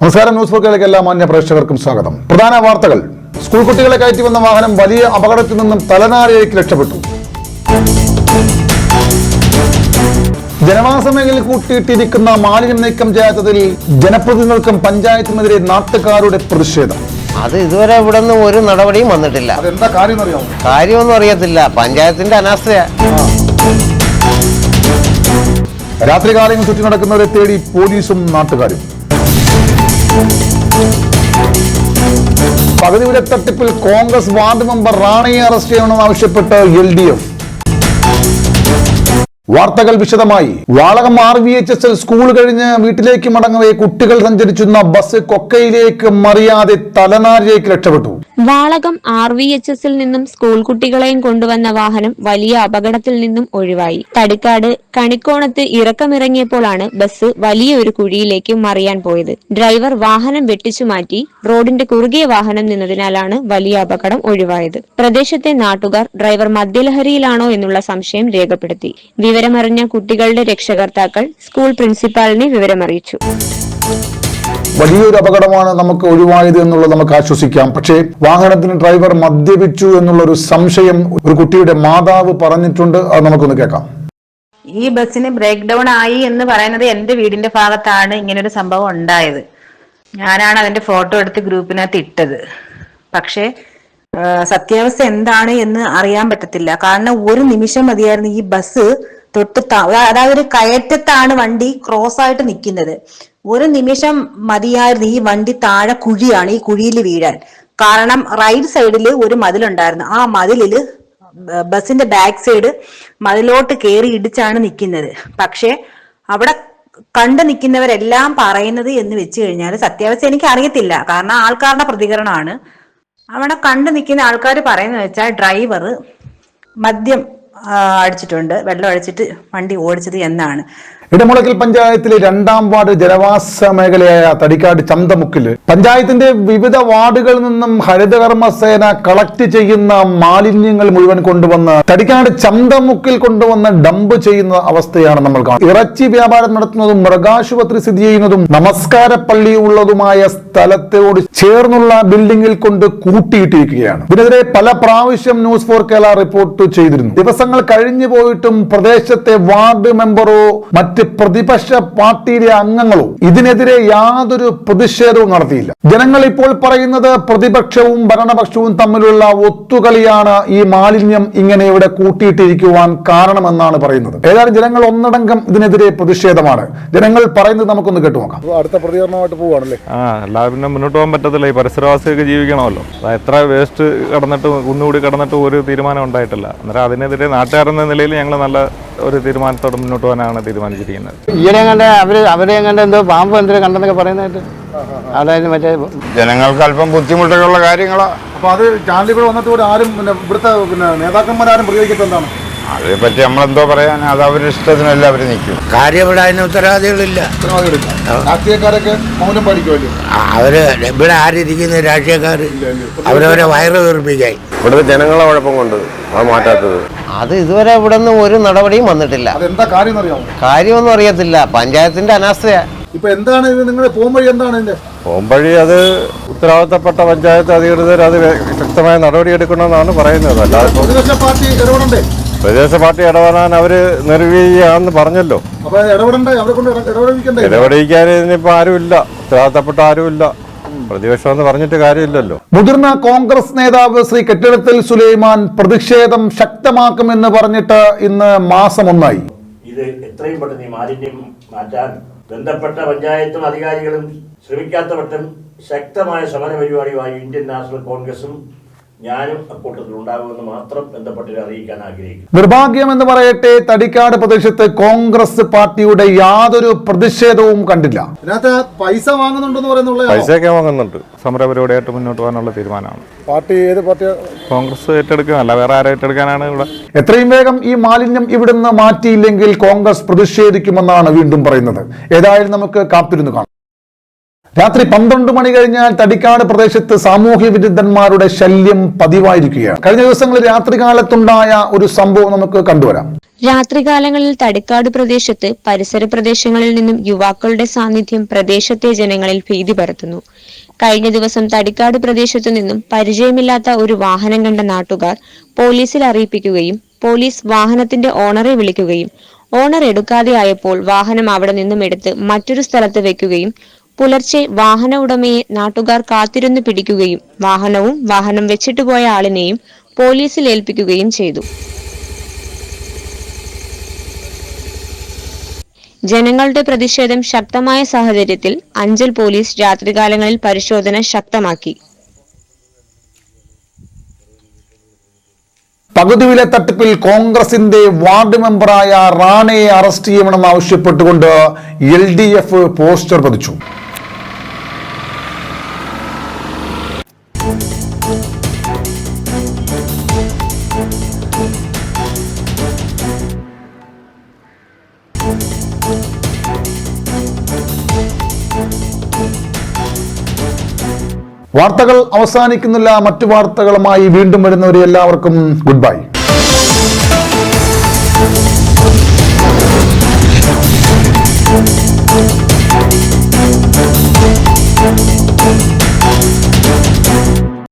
നമസ്കാരം. ന്യൂസ് ഫോർക്കിലേക്ക് എല്ലാ മാന്യ പ്രേക്ഷകർക്കും സ്വാഗതം. പ്രധാന വാർത്തകൾ. സ്കൂൾ കുട്ടികളെ കയറ്റി വന്ന വാഹനം വലിയ അപകടത്തിൽ നിന്നും തലനാരിഴയ്ക്ക് രക്ഷപ്പെട്ടു. ജനവാസ മേഖലയിൽ കൂട്ടിയിട്ടിരിക്കുന്ന മാലിന്യം നീക്കം ചെയ്യാത്തതിൽ ജനപ്രതിനിധികൾക്കും പഞ്ചായത്തിനെതിരെ നാട്ടുകാരുടെ പ്രതിഷേധം. അത് ഇതുവരെ ഇവിടെ നിന്ന് ഒരു നടപടിയും വന്നിട്ടില്ല. അതെന്താ കാര്യം അറിയാമോ? കാര്യമൊന്നും അറിയത്തില്ല. പഞ്ചായത്തിന്റെ അനാസ്ഥയാ. രാത്രികാലങ്ങൾ ചുറ്റി നടക്കുന്നവരെ തേടി പോലീസും നാട്ടുകാരും. പകുതി വില തട്ടിപ്പിൽ കോൺഗ്രസ് വാർഡ് മെമ്പർ റാണിയെ അറസ്റ്റ് ചെയ്യണമെന്നാവശ്യപ്പെട്ട് LDF. വാർത്തകൾ വിശദമായി. വാളകം RVHSL സ്കൂൾ കഴിഞ്ഞ് വീട്ടിലേക്ക് മടങ്ങവേ കുട്ടികൾ സഞ്ചരിച്ചിരുന്ന ബസ് കൊക്കയിലേക്ക് മറിയാതെ തലനാരിഴയ്ക്ക് രക്ഷപ്പെട്ടു. വാളകം RVHSൽ നിന്നും സ്കൂൾ കുട്ടികളെയും കൊണ്ടുവന്ന വാഹനം വലിയ അപകടത്തിൽ നിന്നും ഒഴിവായി. തടിക്കാട് കണിക്കോണത്ത് ഇറക്കമിറങ്ങിയപ്പോഴാണ് ബസ് വലിയൊരു കുഴിയിലേക്ക് മറിയാൻ പോയത്. ഡ്രൈവർ വാഹനം വെട്ടിച്ചു മാറ്റി റോഡിന്റെ കുറുകെ വാഹനം നിന്നതിനാലാണ് വലിയ അപകടം ഒഴിവായത്. പ്രദേശത്തെ നാട്ടുകാർ ഡ്രൈവർ മദ്യലഹരിയിലാണോ എന്നുള്ള സംശയം രേഖപ്പെടുത്തി. വിവരമറിഞ്ഞ കുട്ടികളുടെ രക്ഷകർത്താക്കൾ സ്കൂൾ പ്രിൻസിപ്പാളിനെ വിവരമറിയിച്ചു. വലിയൊരു അപകടമാണ് നമുക്ക് ഒഴിവായത് എന്നുള്ളത് നമുക്ക് ആശ്വസിക്കാം. പക്ഷേ വാഹനത്തിന് ഡ്രൈവർ മദ്യപിച്ചു എന്നുള്ളൊരു സംശയം ഒരു കുട്ടിയുടെ മാതാവ് പറഞ്ഞിട്ടുണ്ട്. അത് നമുക്കൊന്ന് കേൾക്കാം. ഈ ബസ്സിന് ബ്രേക്ക് ഡൗൺ ആയി എന്ന് പറയുന്നത് എന്റെ വീടിന്റെ ഭാഗത്താണ് ഇങ്ങനൊരു സംഭവം ഉണ്ടായത്. ഞാനാണ് അതിന്റെ ഫോട്ടോ എടുത്ത് ഗ്രൂപ്പിനകത്ത് ഇട്ടത്. പക്ഷേ സത്യാവസ്ഥ എന്താണ് എന്ന് അറിയാൻ പറ്റത്തില്ല. കാരണം ഒരു നിമിഷം മതിയായിരുന്നു ഈ ബസ് അതായത് ഒരു കയറ്റത്താണ് വണ്ടി ക്രോസ് ആയിട്ട് നിൽക്കുന്നത്. ഒരു നിമിഷം മതിയായിരുന്നു ഈ വണ്ടി താഴെ കുഴിയാണ്, ഈ കുഴിയിൽ വീഴാൻ. കാരണം റൈറ്റ് സൈഡിൽ ഒരു മതിലുണ്ടായിരുന്നു. ആ മതിലില് ബസിന്റെ ബാക്ക് സൈഡ് മതിലോട്ട് കയറി ഇടിച്ചാണ് നിൽക്കുന്നത്. പക്ഷെ അവിടെ കണ്ടു നിൽക്കുന്നവരെല്ലാം പറയുന്നത് എന്ന് വെച്ച് കഴിഞ്ഞാൽ സത്യാവസ്ഥ എനിക്ക് അറിയത്തില്ല. കാരണം ആൾക്കാരുടെ പ്രതികരണമാണ്. അവിടെ കണ്ടു നിൽക്കുന്ന ആൾക്കാർ പറയുന്നത് വെച്ചാൽ ഡ്രൈവർ മദ്യം അടിച്ചിട്ടുണ്ട്, വെള്ളം അടിച്ചിട്ട് വണ്ടി ഓടിച്ചത് എന്നാണ്. ഇടമുളയ്ക്കൽ പഞ്ചായത്തിലെ 2ാം വാർഡ് ജനവാസ മേഖലയായ തടിക്കാട് ചന്തമുക്കിൽ പഞ്ചായത്തിന്റെ വിവിധ വാർഡുകളിൽ നിന്നും ഹരിതകർമ്മസേന കളക്ട് ചെയ്യുന്ന മാലിന്യങ്ങൾ മുഴുവൻ കൊണ്ടുവന്ന് തടിക്കാട് ചന്തമുക്കിൽ കൊണ്ടുവന്ന് ഡംപ് ചെയ്യുന്ന അവസ്ഥയാണ് നമ്മൾ കാണുന്നത്. ഇറച്ചി വ്യാപാരം നടത്തുന്നതും മൃഗാശുപത്രി സ്ഥിതി ചെയ്യുന്നതും നമസ്കാര പള്ളി ഉള്ളതുമായ സ്ഥലത്തോട് ചേർന്നുള്ള ബിൽഡിംഗിൽ കൊണ്ട് കൂട്ടിയിട്ടിരിക്കുകയാണ്. ഇതിനെതിരെ പല പ്രാവശ്യം ന്യൂസ് ഫോർ കേരള റിപ്പോർട്ട് ചെയ്തിരുന്നു. ദിവസങ്ങൾ കഴിഞ്ഞു പോയിട്ടും പ്രദേശത്തെ വാർഡ് മെമ്പറോ മറ്റ് പ്രതിപക്ഷ പാർട്ടിയിലെ അംഗങ്ങളോ ഇതിനെതിരെ യാതൊരു പ്രതിഷേധവും നടത്തിയില്ല. ജനങ്ങൾ ഇപ്പോൾ പറയുന്നത് പ്രതിപക്ഷവും ഭരണപക്ഷവും തമ്മിലുള്ള ഒത്തുകളിയാണ് ഈ മാലിന്യം ഇങ്ങനെ ഇവിടെ കൂട്ടിയിട്ടിരിക്കുവാൻ കാരണമെന്നാണ് പറയുന്നത്. ഏതായാലും ജനങ്ങൾ ഒന്നടങ്കം ഇതിനെതിരെ പ്രതിഷേധമാണ്. ജനങ്ങൾ പറയുന്നത് നമുക്കൊന്ന് കേട്ടു നോക്കാം. അടുത്ത പ്രതികരണമായിട്ട് പോവാണല്ലേ? അല്ലാതെ പിന്നെ മുന്നോട്ട് പോകാൻ പറ്റത്തില്ല. ഈ പരിസരവാസികൾക്ക് ജീവിക്കണമല്ലോ. എത്ര വേസ്റ്റ് കടന്നിട്ട് കുന്നുകൂടി കടന്നിട്ട് ഒരു തീരുമാനം ഉണ്ടായിട്ടില്ല. അന്നേരം അതിനെതിരെ നാട്ടുകാരെന്ന നിലയിൽ ഞങ്ങൾ നല്ല ഒരു തീരുമാനത്തോടെ മുന്നോട്ട് പോകാനാണ് തീരുമാനിച്ചിരിക്കുന്നത്. ഈയിടെ കണ്ട് അവരെ കണ്ട് എന്തോ പാമ്പ് എന്തൊരു കണ്ടെന്നൊക്കെ പറയുന്നതായിട്ട് അതായത് മറ്റേ ജനങ്ങൾക്ക് അല്പം ബുദ്ധിമുട്ടുള്ള കാര്യങ്ങളാ. അപ്പൊ അത് ചാനലിൽ കൂടെ വന്നിട്ട് കൂടെ ആരും ഇവിടുത്തെ നേതാക്കന്മാരും പ്രതികരിക്കത്തെന്താണ്? അതേപ്പറ്റി നമ്മളെന്തോ പറയാൻ, അത് അവരുടെ ഇഷ്ടത്തിനല്ല അവർ നിൽക്കും. കാര്യം ഇവിടെ അതിന് ഉത്തരവാദികളില്ല. രാഷ്ട്രീയക്കാരൊക്കെ മൗനം പാലിക്കുമല്ലോ. അവര് ഇവിടെ ആരിയ്ക്കുന്ന രാഷ്ട്രീയക്കാർ അവരവരെ വയറ് വീർപ്പിക്കായി. ഇവിടുത്തെ ജനങ്ങളെ കുഴപ്പം കൊണ്ട് അത് മാറ്റാത്തത്. അത് ഇതുവരെ ഇവിടെ നിന്ന് ഒരു നടപടിയും വന്നിട്ടില്ല. അതെന്താ കാര്യം അറിയാമോ? കാര്യമൊന്നും അറിയത്തില്ല. പഞ്ചായത്തിന്റെ അനാസ്ഥയാ. ഇപ്പൊ എന്താണ് ഇത്? നിങ്ങൾ പോകുമ്പഴി എന്താണ് ഇതിന്റെ പോകുമ്പഴി അത് ഉത്തരവാദിത്തപ്പെട്ട പഞ്ചായത്ത് അധികൃതർ അത് ശക്തമായ നടപടി എടുക്കണമെന്നാണ് പറയുന്നത്. അല്ലാതെ പ്രതിപക്ഷ പാർട്ടി ഇടപെടണ്ടേ? പ്രദേശ പാർട്ടി ഇടപെടാൻ അവര് നിർവീയാണെന്ന് പറഞ്ഞല്ലോ. അപ്പൊ ഇടപെടണ്ടേ? അവരെ കൊണ്ട് ഇടപെടിക്കണ്ടേ? ഇടപെടിക്കാൻ ഇനിയിപ്പോ ആരുമില്ല, ഉത്തരവാദിത്തപ്പെട്ട ആരുമില്ല. പ്രതിപക്ഷം എന്ന് പറഞ്ഞിട്ട് കാര്യമില്ലല്ലോ. മുതിർന്ന കോൺഗ്രസ് നേതാവ് ശ്രീ കെട്ടിടത്തിൽ സുലൈമാൻ പ്രതിഷേധം ശക്തമാക്കുമെന്ന് പറഞ്ഞിട്ട് ഇന്ന് മാസം 1 ഇത് എത്രയും പെട്ടെന്ന് ഈ മാലിന്യം മാറ്റാൻ ബന്ധപ്പെട്ട പഞ്ചായത്തും അധികാരികളും ശ്രമിക്കാത്ത പക്ഷം ശക്തമായ സമര പരിപാടിയുമായി ഇന്ത്യൻ നാഷണൽ കോൺഗ്രസും ഞാനും അക്കൂട്ടത്തിൽ ഉണ്ടാകുമെന്ന് മാത്രം ബന്ധപ്പെട്ട് അറിയിക്കാൻ ആഗ്രഹിക്കുന്നു. നിർഭാഗ്യം എന്ന് പറയട്ടെ, തടിക്കാട് പ്രദേശത്ത് കോൺഗ്രസ് പാർട്ടിയുടെ യാതൊരു പ്രതിഷേധവും കണ്ടില്ല. ഇതിനകത്ത് പൈസ വാങ്ങുന്നുണ്ടെന്ന് പറയുന്നത് പൈസയൊക്കെ വാങ്ങുന്നുണ്ട്. സമരപരിപാടിയായിട്ട് മുന്നോട്ട് പോകാനുള്ള തീരുമാനമാണ്. പാർട്ടി ഏത് പാർട്ടി? കോൺഗ്രസ് ഏറ്റെടുക്കുക, അല്ല വേറെ ആരും ഏറ്റെടുക്കാനാണ് ഇവിടെ. എത്രയും വേഗം ഈ മാലിന്യം ഇവിടുന്ന് മാറ്റിയില്ലെങ്കിൽ കോൺഗ്രസ് പ്രതിഷേധിക്കുമെന്നാണ് വീണ്ടും പറയുന്നത്. ഏതായാലും നമുക്ക് കാത്തിരുന്നു കാണാം. രാത്രി 12 മണി കഴിഞ്ഞാൽ തടിക്കാട് പ്രദേശത്ത് സാമൂഹ്യ വിരുദ്ധന്മാരുടെ ശല്യം പതിവായിരിക്കുകയാണ്. കഴിഞ്ഞ ദിവസങ്ങളിൽ രാത്രികാലത്തുണ്ടായ ഒരു സംഭവം നമുക്ക് കണ്ടുവരാം. രാത്രികാലങ്ങളിൽ തടിക്കാട് പ്രദേശത്ത് പരിസര പ്രദേശങ്ങളിൽ നിന്നും യുവാക്കളുടെ സാന്നിധ്യം പ്രദേശത്തെ ജനങ്ങളിൽ ഭീതി പരത്തുന്നു. കഴിഞ്ഞ ദിവസം തടിക്കാട് പ്രദേശത്തു നിന്നും പരിചയമില്ലാത്ത ഒരു വാഹനം കണ്ട നാട്ടുകാർ പോലീസിൽ അറിയിപ്പിക്കുകയും പോലീസ് വാഹനത്തിന്റെ ഓണറെ വിളിക്കുകയും ഓണർ എടുക്കാതെ ആയപ്പോൾ വാഹനം അവിടെ നിന്നും എടുത്ത് മറ്റൊരു സ്ഥലത്ത് വെക്കുകയും പുലർച്ചെ വാഹന ഉടമയെ നാട്ടുകാർ കാത്തിരുന്ന് പിടിക്കുകയും വാഹനവും വാഹനം വെച്ചിട്ട് പോയ ആളിനെയും പോലീസിൽ ഏൽപ്പിക്കുകയും ചെയ്തു. ജനങ്ങളുടെ പ്രതിഷേധം ശക്തമായ സാഹചര്യത്തിൽ അഞ്ചൽ പോലീസ് രാത്രികാലങ്ങളിൽ പരിശോധന ശക്തമാക്കി. പകുതി വില തട്ടിപ്പിൽ കോൺഗ്രസിന്റെ വാർഡ് മെമ്പറായ റാണയെ അറസ്റ്റ് ചെയ്യണമെന്ന് ആവശ്യപ്പെട്ടുകൊണ്ട് LDF പോസ്റ്റർ പതിച്ചു. വാർത്തകൾ അവസാനിക്കുന്നില്ല. മറ്റു വാർത്തകളുമായി വീണ്ടും വരുന്നവരെ എല്ലാവർക്കും ഗുഡ് ബൈ.